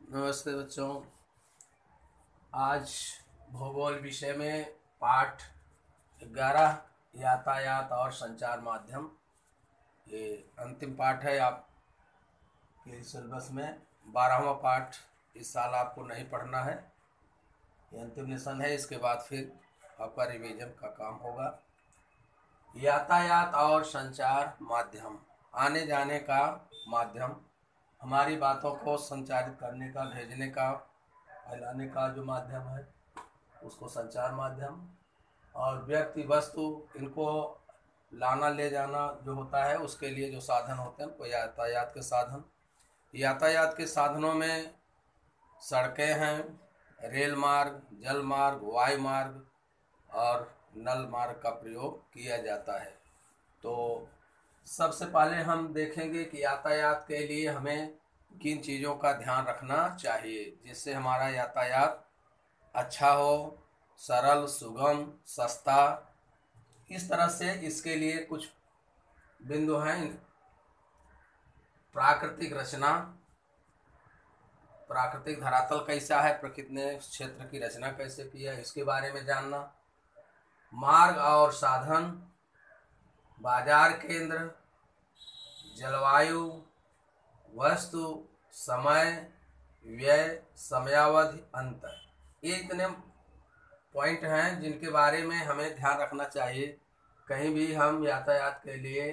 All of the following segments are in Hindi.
नमस्ते बच्चों। आज भूगोल विषय में पाठ 11 यातायात और संचार माध्यम, ये अंतिम पाठ है आपके सिलेबस में। 12वां पाठ इस साल आपको नहीं पढ़ना है, ये अंतिम लेसन है। इसके बाद फिर आपका रिवीजन का काम होगा। यातायात और संचार माध्यम, आने जाने का माध्यम, हमारी बातों को संचारित करने का, भेजने का, फैलाने का जो माध्यम है उसको संचार माध्यम। और व्यक्ति वस्तु इनको लाना ले जाना जो होता है उसके लिए जो साधन होते हैं उनको यातायात के साधन। यातायात के साधनों में सड़कें हैं, रेल मार्ग, जल मार्ग, वायु मार्ग और नल मार्ग का प्रयोग किया जाता है। तो सबसे पहले हम देखेंगे कि यातायात के लिए हमें किन चीज़ों का ध्यान रखना चाहिए जिससे हमारा यातायात अच्छा हो, सरल, सुगम, सस्ता। इस तरह से इसके लिए कुछ बिंदु हैं। प्राकृतिक रचना, प्राकृतिक धरातल कैसा है, प्रकृति ने क्षेत्र की रचना कैसे की है, इसके बारे में जानना। मार्ग और साधन, बाजार केंद्र, जलवायु, वस्तु, समय, व्यय, समयावधि, अंतर, ये इतने पॉइंट हैं जिनके बारे में हमें ध्यान रखना चाहिए। कहीं भी हम यातायात के लिए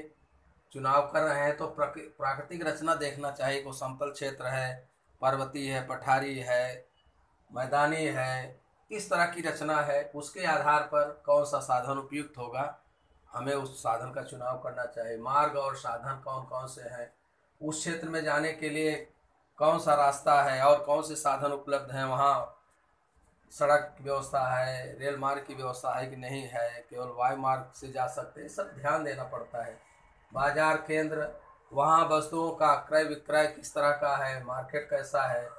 चुनाव कर रहे हैं तो प्राकृतिक रचना देखना चाहिए। को समतल क्षेत्र है, पर्वतीय है, पठारी है, मैदानी है, किस तरह की रचना है, उसके आधार पर कौन सा साधन उपयुक्त होगा, हमें उस साधन का चुनाव करना चाहिए। मार्ग और साधन कौन कौन से हैं, उस क्षेत्र में जाने के लिए कौन सा रास्ता है और कौन से साधन उपलब्ध हैं, वहाँ सड़क की व्यवस्था है, रेल मार्ग की व्यवस्था है कि नहीं है, केवल वायु मार्ग से जा सकते हैं, सब ध्यान देना पड़ता है। बाजार केंद्र, वहाँ वस्तुओं का क्रय विक्रय किस तरह का है, मार्केट कैसा है,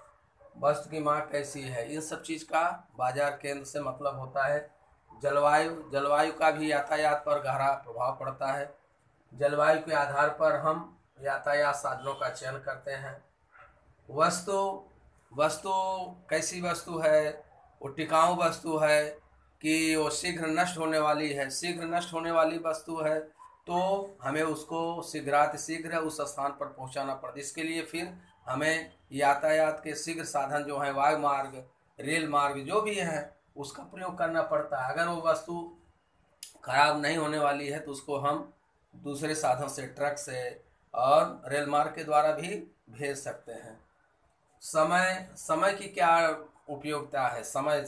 वस्तु की मांग कैसी है, इन सब चीज़ का बाजार केंद्र से मतलब होता है। जलवायु, जलवायु का भी यातायात पर गहरा प्रभाव पड़ता है। जलवायु के आधार पर हम यातायात साधनों का चयन करते हैं। वस्तु, वस्तु कैसी वस्तु है, वो टिकाऊ वस्तु है कि वो शीघ्र नष्ट होने वाली है। शीघ्र नष्ट होने वाली वस्तु है तो हमें उसको शीघ्र उस स्थान पर पहुंचाना पड़ता है। इसके लिए फिर हमें यातायात के शीघ्र साधन जो है, वायु मार्ग, रेल मार्ग जो भी है, उसका प्रयोग करना पड़ता है। अगर वो वस्तु खराब नहीं होने वाली है तो उसको हम दूसरे साधन से, ट्रक से और रेल मार्ग के द्वारा भी भेज सकते हैं। समय, समय की क्या उपयोगिता है, समय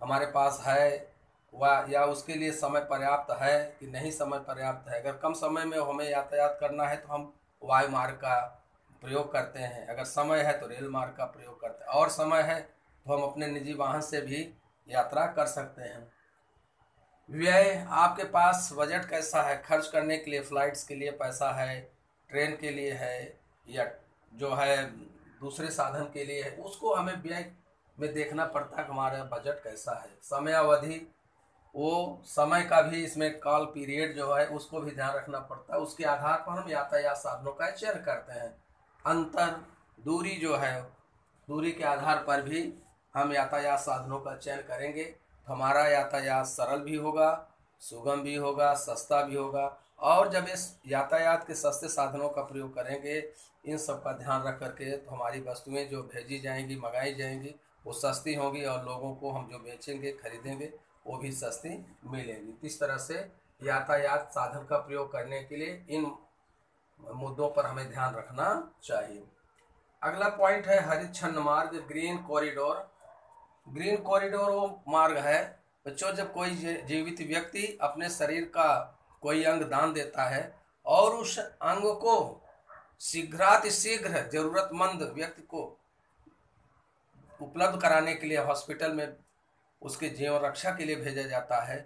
हमारे पास है या उसके लिए समय पर्याप्त है कि नहीं समय पर्याप्त है। अगर कम समय में हमें यातायात करना है तो हम वायु मार्ग का प्रयोग करते हैं, अगर समय है तो रेल मार्ग का प्रयोग करते हैं, और समय है तो हम अपने निजी वाहन से भी यात्रा कर सकते हैं। व्यय, आपके पास बजट कैसा है, खर्च करने के लिए, फ्लाइट्स के लिए पैसा है, ट्रेन के लिए है या जो है दूसरे साधन के लिए है, उसको हमें व्यय में देखना पड़ता है कि हमारा बजट कैसा है। समयावधि, वो समय का भी इसमें कॉल पीरियड जो है उसको भी ध्यान रखना पड़ता है, उसके आधार पर हम यातायात साधनों का चयन करते हैं। अंतर, दूरी जो है, दूरी के आधार पर भी हम यातायात साधनों का चयन करेंगे तो हमारा यातायात सरल भी होगा, सुगम भी होगा, सस्ता भी होगा। और जब इस यातायात के सस्ते साधनों का प्रयोग करेंगे, इन सब का ध्यान रख करके, तो हमारी वस्तुएं जो भेजी जाएंगी, मंगाई जाएंगी, वो सस्ती होंगी और लोगों को हम जो बेचेंगे, खरीदेंगे, वो भी सस्ती मिलेंगी। इस तरह से यातायात साधन का प्रयोग करने के लिए इन मुद्दों पर हमें ध्यान रखना चाहिए। अगला पॉइंट है हरित छन्न मार्ग, ग्रीन कॉरिडोर। ग्रीन कॉरिडोर वो मार्ग है बच्चों, जब कोई जीवित व्यक्ति अपने शरीर का कोई अंग दान देता है और उस अंग को शीघ्रातिशीघ्र जरूरतमंद व्यक्ति को उपलब्ध कराने के लिए हॉस्पिटल में उसके जीवन रक्षा के लिए भेजा जाता है,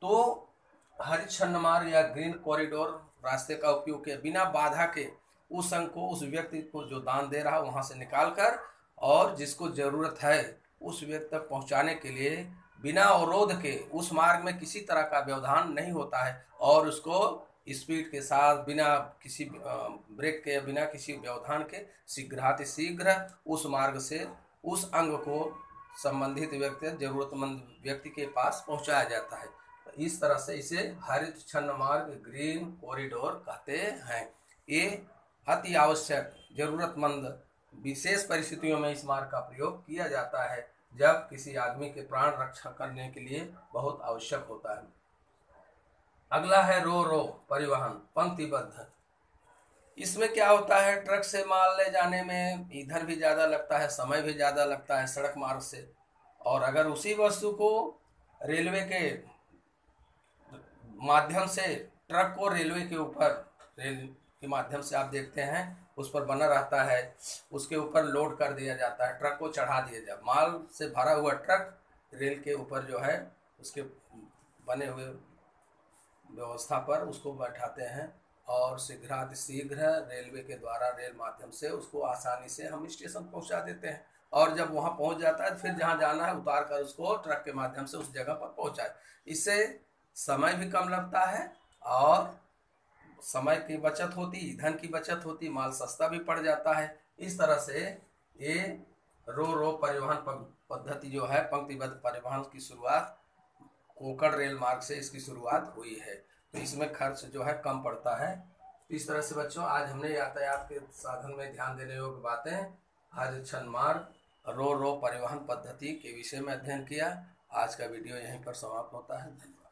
तो हरित छन्न मार्ग या ग्रीन कॉरिडोर रास्ते का उपयोग किया, बिना बाधा के उस अंग को, उस व्यक्ति को जो दान दे रहा है वहाँ से निकाल कर और जिसको ज़रूरत है उस व्यक्ति तक पहुँचाने के लिए बिना अवरोध के, उस मार्ग में किसी तरह का व्यवधान नहीं होता है और उसको स्पीड के साथ, बिना किसी ब्रेक के, बिना किसी व्यवधान के शीघ्रातिशीघ्र उस मार्ग से उस अंग को संबंधित व्यक्ति, जरूरतमंद व्यक्ति के पास पहुंचाया जाता है। तो इस तरह से इसे हरित छन्न मार्ग, ग्रीन कॉरिडोर कहते हैं। ये अति आवश्यक, जरूरतमंद, विशेष परिस्थितियों में इस मार्ग का प्रयोग किया जाता है, जब किसी आदमी के प्राण रक्षा करने के लिए बहुत आवश्यक होता है। अगला है रो रो परिवहन, पंक्तिबद्ध। इसमें क्या होता है, ट्रक से माल ले जाने में ईंधन भी ज़्यादा लगता है, समय भी ज़्यादा लगता है सड़क मार्ग से। और अगर उसी वस्तु को रेलवे के माध्यम से, ट्रक को रेलवे के ऊपर, रेल के माध्यम से आप देखते हैं उस पर बना रहता है, उसके ऊपर लोड कर दिया जाता है, ट्रक को चढ़ा दिया जाता है। माल से भरा हुआ ट्रक रेल के ऊपर जो है उसके बने हुए व्यवस्था पर उसको बैठाते हैं और शीघ्र रेलवे के द्वारा, रेल माध्यम से उसको आसानी से हम स्टेशन पहुंचा देते हैं। और जब वहां पहुंच जाता है फिर जहां जाना है उतार कर उसको ट्रक के माध्यम से उस जगह पर पहुंचाए। इससे समय भी कम लगता है और समय की बचत होती, ईंधन की बचत होती, माल सस्ता भी पड़ जाता है। इस तरह से ये रो रो परिवहन पद्धति जो है, पंक्तिबद्ध परिवहन की शुरुआत कोंकण रेल मार्ग से इसकी शुरुआत हुई है। तो इसमें खर्च जो है कम पड़ता है। इस तरह से बच्चों, आज हमने यातायात के साधन में ध्यान देने योग्य बातें, हरित छन्न मार्ग, रो रो परिवहन पद्धति के विषय में अध्ययन किया। आज का वीडियो यहीं पर समाप्त होता है। धन्यवाद।